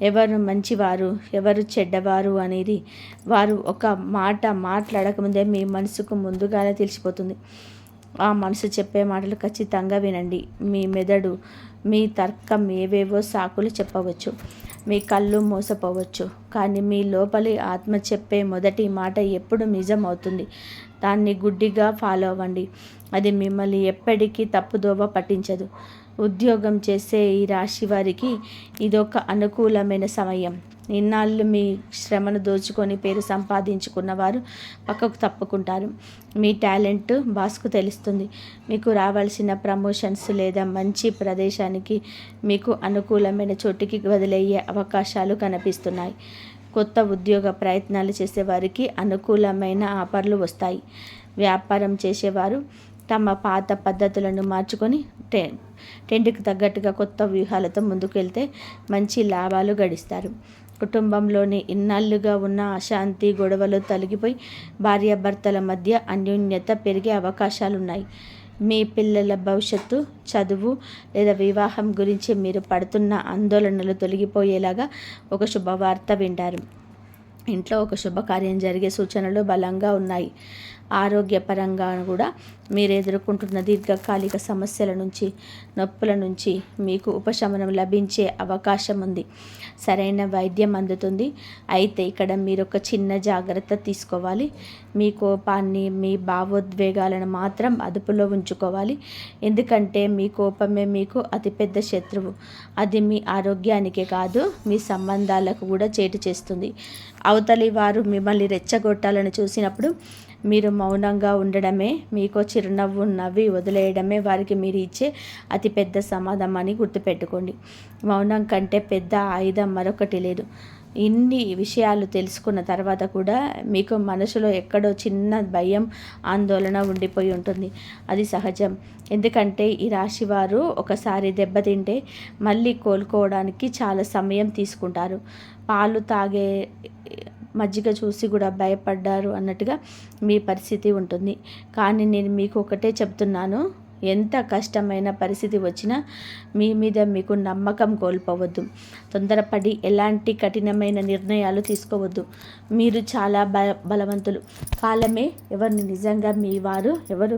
ఎవరు మంచివారు, ఎవరు చెడ్డవారు అనేది వారు ఒక మాట మాట్లాడకముందే మీ మనసుకు ముందుగానే తెలిసిపోతుంది. ఆ మనసు చెప్పే మాటలు ఖచ్చితంగా వినండి. మీ మెదడు, మీ తర్కం ఏవేవో సాకులు చెప్పవచ్చు, మీ కళ్ళు మోసపోవచ్చు, కానీ మీ లోపలి ఆత్మ చెప్పే మొదటి మాట ఎప్పుడు నిజం అవుతుంది. దాన్ని గుడ్డిగా ఫాలో అవ్వండి. అది మిమ్మల్ని ఎప్పటికీ తప్పుదోవ పట్టించదు. ఉద్యోగం చేసే ఈ రాశి వారికి ఇదొక అనుకూలమైన సమయం. ఇన్నాళ్ళు మీ శ్రమను దోచుకొని పేరు సంపాదించుకున్న వారు పక్కకు తప్పుకుంటారు. మీ టాలెంట్ బాస్కు తెలుస్తుంది. మీకు రావాల్సిన ప్రమోషన్స్ లేదా మంచి ప్రదేశానికి, మీకు అనుకూలమైన చోటుకి వదిలయ్యే అవకాశాలు కనిపిస్తున్నాయి. కొత్త ఉద్యోగ ప్రయత్నాలు చేసేవారికి అనుకూలమైన ఆఫర్లు వస్తాయి. వ్యాపారం చేసేవారు తమ పాత పద్ధతులను మార్చుకొని ట్రెండ్కి తగ్గట్టుగా కొత్త వ్యూహాలతో ముందుకు వెళ్తే మంచి లాభాలు గడిస్తారు. కుటుంబంలోని ఇన్నాళ్ళుగా ఉన్న అశాంతి, గొడవలు తొలగిపోయి భార్యాభర్తల మధ్య అన్యోన్యత పెరిగే అవకాశాలున్నాయి. మీ పిల్లల భవిష్యత్తు, చదువు లేదా వివాహం గురించి మీరు పడుతున్న ఆందోళనలు తొలగిపోయేలాగా ఒక శుభవార్త వింటారు. ఇంట్లో ఒక శుభకార్యం జరిగే సూచనలు బలంగా ఉన్నాయి. ఆరోగ్యపరంగా కూడా మీరు ఎదుర్కొంటున్న దీర్ఘకాలిక సమస్యల నుంచి, నొప్పుల నుంచి మీకు ఉపశమనం లభించే అవకాశం ఉంది. సరైన వైద్యం అందుతుంది. అయితే ఇక్కడ మీరు ఒక చిన్న జాగ్రత్త తీసుకోవాలి. మీ కోపాన్ని, మీ భావోద్వేగాలను మాత్రం అదుపులో ఉంచుకోవాలి. ఎందుకంటే మీ కోపమే మీకు అతిపెద్ద శత్రువు. అది మీ ఆరోగ్యానికే కాదు, మీ సంబంధాలకు కూడా చేటు చేస్తుంది. అవతలి వారు మిమ్మల్ని రెచ్చగొట్టాలని చూసినప్పుడు మీరు మౌనంగా ఉండడమే, మీకు చిరునవ్వు నవ్వి వదిలేయడమే వారికి మీరు ఇచ్చే అతిపెద్ద సమాధానాన్ని గుర్తుపెట్టుకోండి. మౌనం కంటే పెద్ద ఆయుధం మరొకటి లేదు. ఇన్ని విషయాలు తెలుసుకున్న తర్వాత కూడా మీకు మనసులో ఎక్కడో చిన్న భయం, ఆందోళన ఉండిపోయి ఉంటుంది. అది సహజం. ఎందుకంటే ఈ రాశి వారు ఒకసారి దెబ్బతింటే మళ్ళీ కోలుకోవడానికి చాలా సమయం తీసుకుంటారు. పాలు తాగే మజ్జిగ చూసి కూడా భయపడ్డారు అన్నట్టుగా మీ పరిస్థితి ఉంటుంది. కానీ నేను మీకు ఒకటే చెప్తున్నాను, ఎంత కష్టమైన పరిస్థితి వచ్చినా మీ మీద మీకు నమ్మకం కోల్పోవద్దు. తొందరపడి ఎలాంటి కఠినమైన నిర్ణయాలు తీసుకోవద్దు. మీరు చాలా బలవంతులు. కాలమే ఎవరిని నిజంగా మీ వారు ఎవరు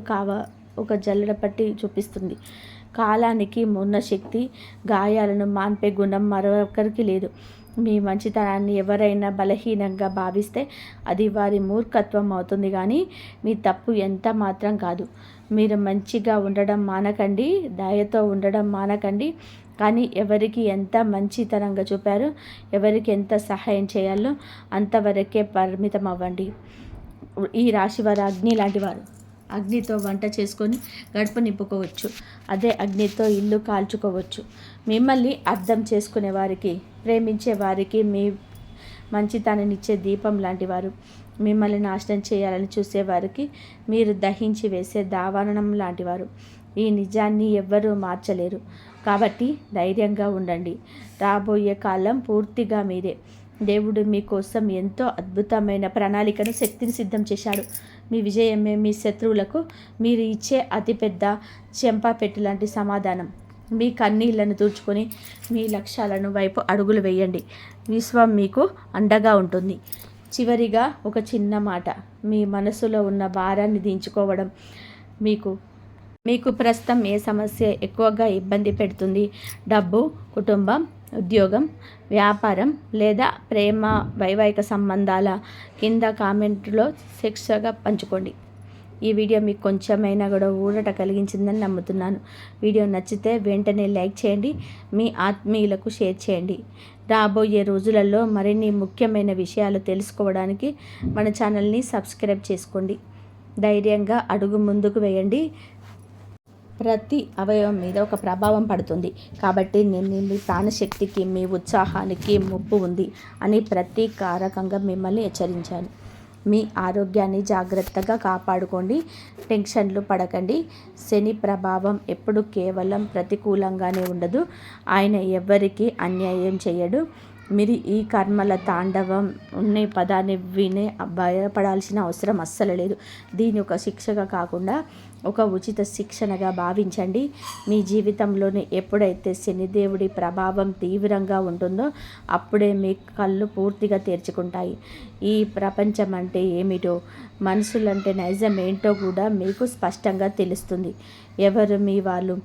ఒక జల్లెడ పట్టి చూపిస్తుంది. కాలానికి ఉన్న శక్తి, గాయాలను మాన్పే గుణం మరొకరికి లేదు. మీ మంచితనాన్ని ఎవరైనా బలహీనంగా భావిస్తే అది వారి మూర్ఖత్వం అవుతుంది, కానీ మీ తప్పు ఎంత మాత్రం కాదు. మీరు మంచిగా ఉండడం మానకండి, దయతో ఉండడం మానకండి. కానీ ఎవరికి ఎంత మంచితనంగా చూపారో, ఎవరికి ఎంత సహాయం చేయాలో అంతవరకే పరిమితం అవ్వండి. ఈ రాశి వారు అగ్ని లాంటి వారు. అగ్నితో వంట చేసుకొని గడుపు నింపుకోవచ్చు. అదే అగ్నితో ఇల్లు కాల్చుకోవచ్చు. మిమ్మల్ని అర్థం చేసుకునే వారికి, ప్రేమించే వారికి మీ మంచితనాన్నిచ్చే దీపం లాంటి వారు. మిమ్మల్ని నాశనం చేయాలని చూసేవారికి మీరు దహించి వేసే దావాననం లాంటివారు. ఈ నిజాన్ని ఎవ్వరూ మార్చలేరు. కాబట్టి ధైర్యంగా ఉండండి. రాబోయే కాలం పూర్తిగా మీదే. దేవుడు మీకోసం ఎంతో అద్భుతమైన ప్రణాళికను, శక్తిని సిద్ధం చేశాడు. మీ విజయమే మీ శత్రువులకు మీరు ఇచ్చే అతిపెద్ద చెంపాపెట్టు లాంటి సమాధానం. మీ కన్నీళ్లను తుడుచుకొని మీ లక్ష్యాలను వైపు అడుగులు వేయండి. విశ్వం మీకు అండగా ఉంటుంది. చివరిగా ఒక చిన్న మాట, మీ మనసులో ఉన్న భారాన్ని దించుకోవడం. మీకు ప్రస్తుతం ఏ సమస్య ఎక్కువగా ఇబ్బంది పెడుతుంది? డబ్బు, కుటుంబం, ఉద్యోగం, వ్యాపారం లేదా ప్రేమ, వైవాహిక సంబంధాల? కింద కామెంట్లో శిక్షగా పంచుకోండి. ఈ వీడియో మీకు కొంచెమైనా కూడా ఊరట కలిగించిందని నమ్ముతున్నాను. వీడియో నచ్చితే వెంటనే లైక్ చేయండి, మీ ఆత్మీయులకు షేర్ చేయండి. రాబోయే రోజులలో మరిన్ని ముఖ్యమైన విషయాలు తెలుసుకోవడానికి మన ఛానల్ని సబ్స్క్రైబ్ చేసుకోండి. ధైర్యంగా అడుగు ముందుకు వేయండి. ప్రతి అవయవం మీద ఒక ప్రభావం పడుతుంది. కాబట్టి నేను మీ ప్రాణశక్తికి, మీ ఉత్సాహానికి ముప్పు ఉంది అని ప్రతీకారకంగా మిమ్మల్ని హెచ్చరించాను. మీ ఆరోగ్యాన్ని జాగ్రత్తగా కాపాడుకోండి. టెన్షన్లు పడకండి. శని ప్రభావం ఎప్పుడు కేవలం ప్రతికూలంగానే ఉండదు. ఆయన ఎవ్వరికీ అన్యాయం చేయడు. మీరు ఈ కర్మల తాండవం ఉన్న పదాన్ని వినే భయపడాల్సిన అవసరం అస్సలు లేదు. దీని ఒక శిక్షగా కాకుండా ఒక ఉచిత శిక్షణగా భావించండి. మీ జీవితంలోనే ఎప్పుడైతే శనిదేవుడి ప్రభావం తీవ్రంగా ఉంటుందో అప్పుడే మీ కళ్ళు పూర్తిగా తెరుచుకుంటాయి. ఈ ప్రపంచం అంటే ఏమిటో, మనుషులంటే నైజం ఏంటో కూడా మీకు స్పష్టంగా తెలుస్తుంది. ఎవరు మీ వాళ్ళు,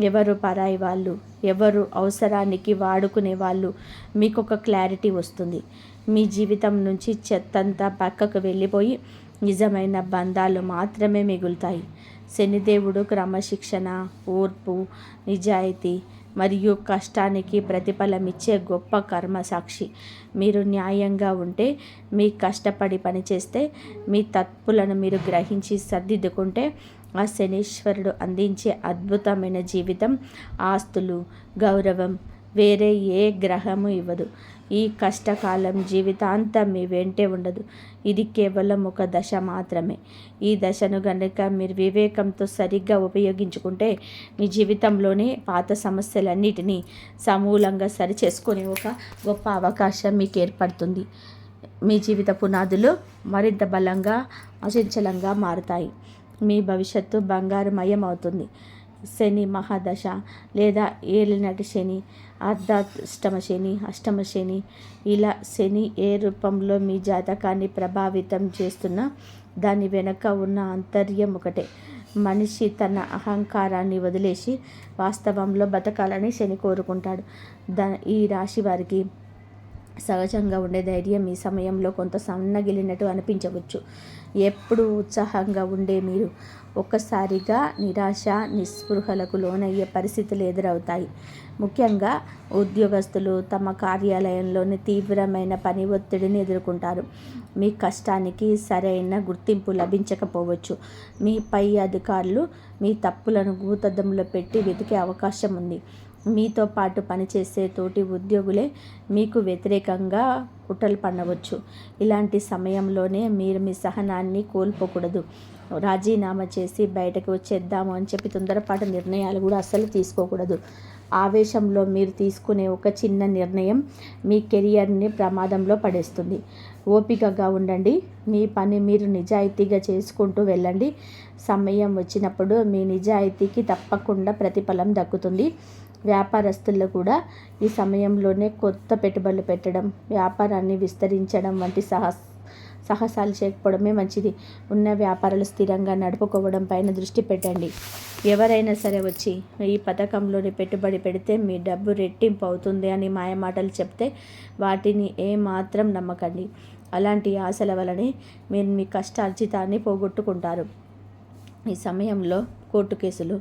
ఎవరు పరాయి వాళ్ళు, ఎవరు అవసరానికి వాడుకునే వాళ్ళు, మీకు ఒక క్లారిటీ వస్తుంది. మీ జీవితం నుంచి చెత్తంతా పక్కకు వెళ్ళిపోయి నిజమైన బంధాలు మాత్రమే మిగులుతాయి. శనిదేవుడు క్రమశిక్షణ, ఓర్పు, నిజాయితీ, మరియు కష్టానికి ప్రతిఫలమిచ్చే గొప్ప కర్మ సాక్షి. మీరు న్యాయంగా ఉంటే, మీ కష్టపడి పనిచేస్తే, మీ తప్పులను మీరు గ్రహించి సర్దిద్దుకుంటే, ఆ శనీశ్వరుడు అందించే అద్భుతమైన జీవితం, ఆస్తులు, గౌరవం వేరే ఏ గ్రహము ఇవ్వదు. ఈ కష్టకాలం జీవితాంతం మీ వెంటే ఉండదు. ఇది కేవలం ఒక దశ మాత్రమే. ఈ దశను గనుక మీరు వివేకంతో సరిగ్గా ఉపయోగించుకుంటే, మీ జీవితంలోనే పాత సమస్యలన్నిటినీ సమూలంగా సరిచేసుకునే ఒక గొప్ప అవకాశం మీకు ఏర్పడుతుంది. మీ జీవిత పునాదులు మరింత బలంగా, అచంచలంగా మారుతాయి. మీ భవిష్యత్తు బంగారుమయం అవుతుంది. శని మహాదశ లేదా ఏలినాటి శని, అర్ధాష్టమ శని, అష్టమ శని, ఇలా శని ఏ రూపంలో మీ జాతకాన్ని ప్రభావితం చేస్తున్నా దాని వెనక ఉన్న ఆంతర్యం ఒకటే. మనిషి తన అహంకారాన్ని వదిలేసి వాస్తవంలో బతకాలని శని కోరుకుంటాడు. ఈ రాశి వారికి సహజంగా ఉండే ధైర్యం ఈ సమయంలో కొంత సన్నగిలినట్టు అనిపించవచ్చు. ఎప్పుడు ఉత్సాహంగా ఉండే మీరు ఒక్కసారిగా నిరాశ, నిస్పృహలకు లోనయ్యే పరిస్థితులు ఎదురవుతాయి. ముఖ్యంగా ఉద్యోగస్తులు తమ కార్యాలయంలోని తీవ్రమైన పని ఒత్తిడిని ఎదుర్కొంటారు. మీ కష్టానికి సరైన గుర్తింపు లభించకపోవచ్చు. మీ పై అధికారులు మీ తప్పులను భూతద్దంలో పెట్టి వెతికే అవకాశం ఉంది. మీతో పాటు పనిచేసే తోటి ఉద్యోగులే మీకు వ్యతిరేకంగా కుట్రలు పన్నవచ్చు. ఇలాంటి సమయంలోనే మీరు మీ సహనాన్ని కోల్పోకూడదు. రాజీనామా చేసి బయటకు వచ్చేద్దాము అని చెప్పి తొందరపాటు నిర్ణయాలు కూడా అస్సలు తీసుకోకూడదు. ఆవేశంలో మీరు తీసుకునే ఒక చిన్న నిర్ణయం మీ కెరియర్ని ప్రమాదంలో పడేస్తుంది. ఓపికగా ఉండండి. మీ పని మీరు నిజాయితీగా చేసుకుంటూ వెళ్ళండి. సమయం వచ్చినప్పుడు మీ నిజాయితీకి తప్పకుండా ప్రతిఫలం దక్కుతుంది. వ్యాపారస్తులు కూడా ఈ సమయంలోనే కొత్త పెట్టుబడులు పెట్టడం, వ్యాపారాన్ని విస్తరించడం వంటి సాహసాలు చేయకపోవడమే మంచిది. ఉన్న వ్యాపారాలు స్థిరంగా నడుపుకోవడం పైన దృష్టి పెట్టండి. ఎవరైనా సరే వచ్చి ఈ పథకంలోని పెట్టుబడి పెడితే మీ డబ్బు రెట్టింపు అవుతుంది అని మాయమాటలు చెప్తే వాటిని ఏమాత్రం నమ్మకండి. అలాంటి ఆశల వలనే మీరు మీ కష్టార్జితాన్ని పోగొట్టుకుంటారు. ఈ సమయంలో కోర్టు కేసులు,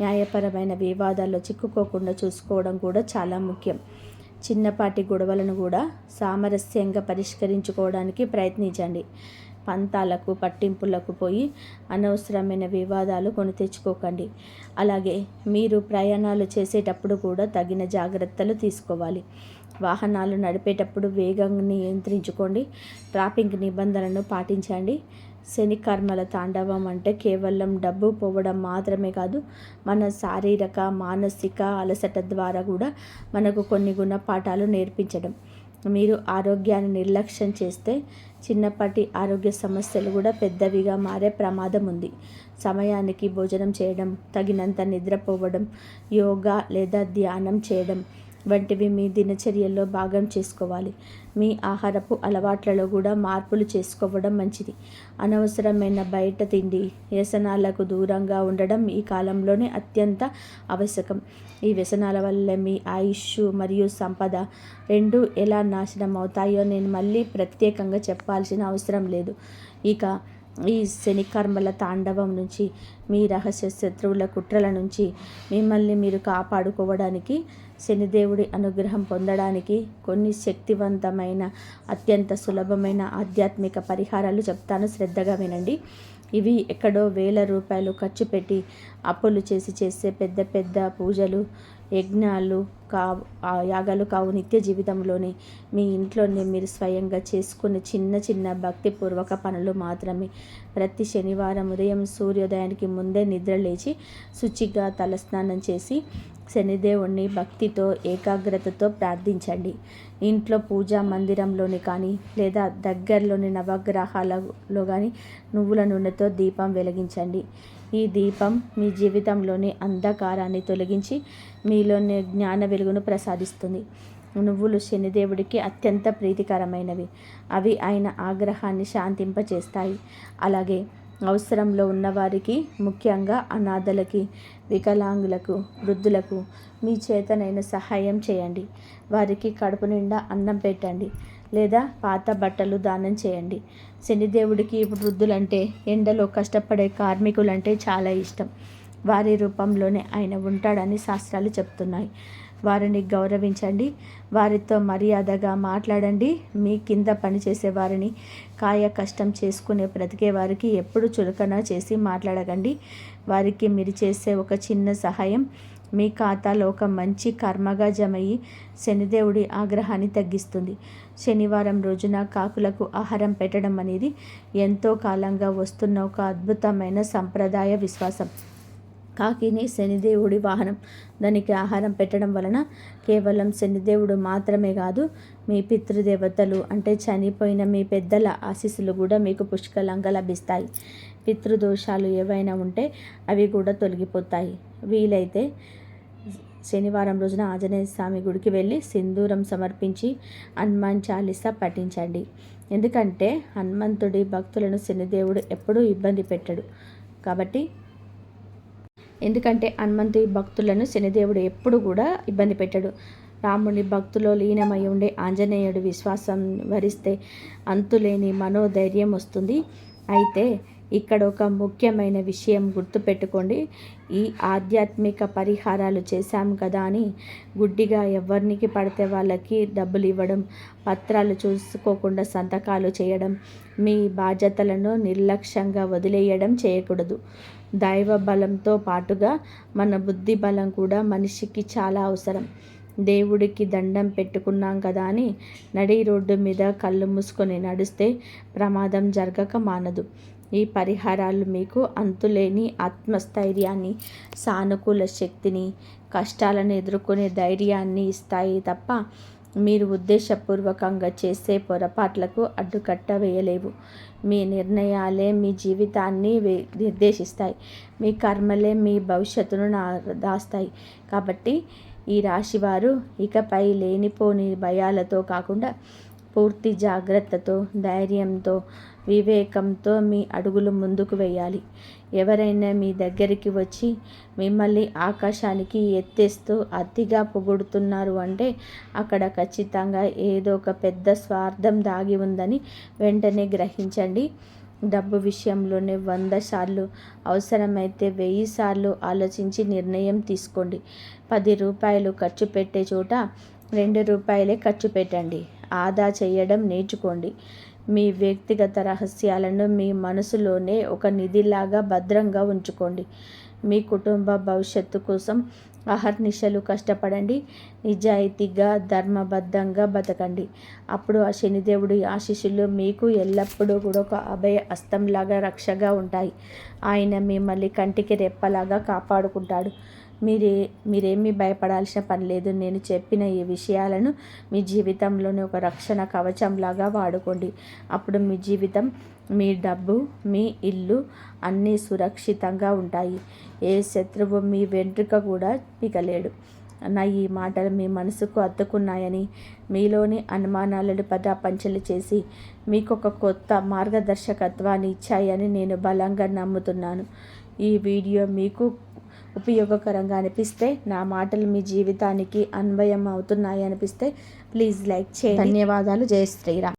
న్యాయపరమైన వివాదాల్లో చిక్కుకోకుండా చూసుకోవడం కూడా చాలా ముఖ్యం. చిన్నపాటి గొడవలను కూడా సామరస్యంగా పరిష్కరించుకోవడానికి ప్రయత్నించండి. పంతాలకు, పట్టింపులకు పోయి అనవసరమైన వివాదాలు కొని తెచ్చుకోకండి. అలాగే మీరు ప్రయాణాలు చేసేటప్పుడు కూడా తగిన జాగ్రత్తలు తీసుకోవాలి. వాహనాలు నడిపేటప్పుడు వేగాన్ని నియంత్రించుకోండి. ట్రాఫిక్ నిబంధనలను పాటించండి. శని కర్మల తాండవం అంటే కేవలం డబ్బు పోవడం మాత్రమే కాదు, మన శారీరక, మానసిక అలసట ద్వారా కూడా మనకు కొన్ని గుణపాఠాలు నేర్పించడం. మీరు ఆరోగ్యాన్ని నిర్లక్ష్యం చేస్తే చిన్నపాటి ఆరోగ్య సమస్యలు కూడా పెద్దవిగా మారే ప్రమాదం ఉంది. సమయానికి భోజనం చేయడం, తగినంత నిద్రపోవడం, యోగా లేదా ధ్యానం చేయడం వంటివి మీ దినచర్యల్లో భాగం చేసుకోవాలి. మీ ఆహారపు అలవాట్లలో కూడా మార్పులు చేసుకోవడం మంచిది. అనవసరమైన బయట తిండి, వ్యసనాలకు దూరంగా ఉండడం ఈ కాలంలోనే అత్యంత ఆవశ్యకం. ఈ వ్యసనాల వల్ల మీ ఆయుష్ మరియు సంపద రెండూ ఎలా నాశనం అవుతాయో నేను మళ్ళీ ప్రత్యేకంగా చెప్పాల్సిన అవసరం లేదు. ఇక ఈ శని కర్మల తాండవం నుంచి, మీ రహస్య శత్రువుల కుట్రల నుంచి మిమ్మల్ని మీరు కాపాడుకోవడానికి, శనిదేవుడి అనుగ్రహం పొందడానికి కొన్ని శక్తివంతమైన, అత్యంత సులభమైన ఆధ్యాత్మిక పరిహారాలు చెప్తాను. శ్రద్ధగా వినండి. ఇవి ఎక్కడో వేల రూపాయలు ఖర్చు పెట్టి అప్పులు చేసే పెద్ద పెద్ద పూజలు, యజ్ఞాలు యాగాలు కావు. నిత్య జీవితంలోనే మీ ఇంట్లోనే మీరు స్వయంగా చేసుకునే చిన్న చిన్న భక్తిపూర్వక పనులు మాత్రమే. ప్రతి శనివారం ఉదయం సూర్యోదయానికి ముందే నిద్ర లేచి శుచిగా తలస్నానం చేసి శనిదేవుణ్ణి భక్తితో, ఏకాగ్రతతో ప్రార్థించండి. ఇంట్లో పూజా మందిరంలోని కానీ లేదా దగ్గరలోని నవగ్రహాలలో కానీ నువ్వుల నూనెతో దీపం వెలిగించండి. ఈ దీపం మీ జీవితంలోని అంధకారాన్ని తొలగించి మీలోని జ్ఞాన వెలుగును ప్రసాదిస్తుంది. నువ్వులు శనిదేవుడికి అత్యంత ప్రీతికరమైనవి. అవి ఆయన ఆగ్రహాన్ని శాంతింపచేస్తాయి. అలాగే అవసరంలో ఉన్నవారికి, ముఖ్యంగా అనాథలకి, వికలాంగులకు, వృద్ధులకు మీ చేతనైన సహాయం చేయండి. వారికి కడుపు నిండా అన్నం పెట్టండి లేదా పాత బట్టలు దానం చేయండి. శనిదేవుడికి వృద్ధులంటే, ఎండలో కష్టపడే కార్మికులంటే చాలా ఇష్టం. వారి రూపంలోనే ఆయన ఉంటాడని శాస్త్రాలు చెప్తున్నాయి. వారిని గౌరవించండి, వారితో మర్యాదగా మాట్లాడండి. మీ కింద పనిచేసే వారిని, కాయ కష్టం చేసుకునే బ్రతికే వారికి ఎప్పుడు చులకన చేసి మాట్లాడకండి. వారికి మీరు చేసే ఒక చిన్న సహాయం మీ ఖాతాలో ఒక మంచి కర్మగా జమయ్యి శనిదేవుడి ఆగ్రహాన్ని తగ్గిస్తుంది. శనివారం రోజున కాకులకు ఆహారం పెట్టడం అనేది ఎంతో కాలంగా వస్తున్న ఒక అద్భుతమైన సంప్రదాయ విశ్వాసం. కాకిని శనిదేవుడి వాహనం. దానికి ఆహారం పెట్టడం వలన కేవలం శనిదేవుడు మాత్రమే కాదు, మీ పితృదేవతలు అంటే చనిపోయిన మీ పెద్దల ఆశీస్సులు కూడా మీకు పుష్కలంగా లభిస్తాయి. పితృదోషాలు ఏవైనా ఉంటే అవి కూడా తొలగిపోతాయి. వీలైతే శనివారం రోజున ఆంజనేయ స్వామి గుడికి వెళ్ళి సింధూరం సమర్పించి హనుమాన్ చాలీసా పఠించండి. ఎందుకంటే హనుమంతుడి భక్తులను శనిదేవుడు ఎప్పుడూ ఇబ్బంది పెట్టడు. ఎందుకంటే హనుమంతుడి భక్తులను శనిదేవుడు ఎప్పుడు కూడా ఇబ్బంది పెట్టడు. రాముని భక్తులో లీనమై ఉండే ఆంజనేయుడి విశ్వాసం వరిస్తే అంతులేని మనోధైర్యం వస్తుంది. అయితే ఇక్కడ ఒక ముఖ్యమైన విషయం గుర్తుపెట్టుకోండి. ఈ ఆధ్యాత్మిక పరిహారాలు చేశాం కదా అని గుడ్డిగా ఎవరికి పడితే వాళ్ళకి డబ్బులు ఇవ్వడం, పత్రాలు చూసుకోకుండా సంతకాలు చేయడం, మీ బాధ్యతలను నిర్లక్ష్యంగా వదిలేయడం చేయకూడదు. దైవ బలంతో పాటుగా మన బుద్ధి బలం కూడా మనిషికి చాలా అవసరం. దేవుడికి దండం పెట్టుకున్నాం కదా అని నడి రోడ్డు మీద కళ్ళు మూసుకొని నడిస్తే ప్రమాదం జరగక మానదు. ఈ పరిహారాలు మీకు అంతులేని ఆత్మస్థైర్యాన్ని, సానుకూల శక్తిని, కష్టాలను ఎదుర్కొనే ధైర్యాన్ని ఇస్తాయి తప్ప మీరు ఉద్దేశపూర్వకంగా చేసే పొరపాట్లకు అడ్డుకట్ట వేయలేవు. మీ నిర్ణయాలే మీ జీవితాన్ని నిర్దేశిస్తాయి. మీ కర్మలే మీ భవిష్యత్తును దాస్తాయి. కాబట్టి ఈ రాశివారు ఇకపై లేనిపోని భయాలతో కాకుండా పూర్తి జాగ్రత్తతో, ధైర్యంతో, వివేకంతో మీ అడుగులు ముందుకు వేయాలి. ఎవరైనా మీ దగ్గరికి వచ్చి మిమ్మల్ని ఆకాశానికి ఎత్తేస్తూ అతిగా పొగుడుతున్నారు అంటే అక్కడ ఖచ్చితంగా ఏదో ఒక పెద్ద స్వార్థం దాగి ఉందని వెంటనే గ్రహించండి. డబ్బు విషయంలోనే 100 సార్లు, అవసరమైతే 1000 సార్లు ఆలోచించి నిర్ణయం తీసుకోండి. 10 రూపాయలు ఖర్చు పెట్టే చోట 2 రూపాయలే ఖర్చు పెట్టండి. ఆదా చేయడం నేర్చుకోండి. మీ వ్యక్తిగత రహస్యాలను మీ మనసులోనే ఒక నిధిలాగా భద్రంగా ఉంచుకోండి. మీ కుటుంబ భవిష్యత్తు కోసం అహర్నిశలు కష్టపడండి. నిజాయితీగా, ధర్మబద్ధంగా బతకండి. అప్పుడు ఆ శనిదేవుడి ఆశీస్సులు మీకు ఎల్లప్పుడూ కూడా ఒక అభయ హస్తంలాగా రక్షగా ఉంటాయి. ఆయన మిమ్మల్ని కంటికి రెప్పలాగా కాపాడుకుంటాడు. మీరేమీ భయపడాల్సిన పని లేదు. నేను చెప్పిన ఈ విషయాలను మీ జీవితంలోని ఒక రక్షణ కవచంలాగా వాడుకోండి. అప్పుడు మీ జీవితం, మీ డబ్బు, మీ ఇల్లు అన్నీ సురక్షితంగా ఉంటాయి. ఏ శత్రువు మీ వెంట్రుక కూడా పీకలేడు. నా ఈ మాటలు మీ మనసుకు అత్తుకున్నాయని, మీలోని అనుమానాలను పటాపంచలు చేసి మీకు ఒక కొత్త మార్గదర్శకత్వాన్ని ఇచ్చాయని నేను బలంగా నమ్ముతున్నాను. ఈ వీడియో మీకు ఉపయోగకరంగా అనిపిస్తే, నా మాటలు మీ జీవితానికి అన్వయం అవుతున్నాయి అనిపిస్తే ప్లీజ్ లైక్ చేయండి. ధన్యవాదాలు. జై శ్రీరామ్.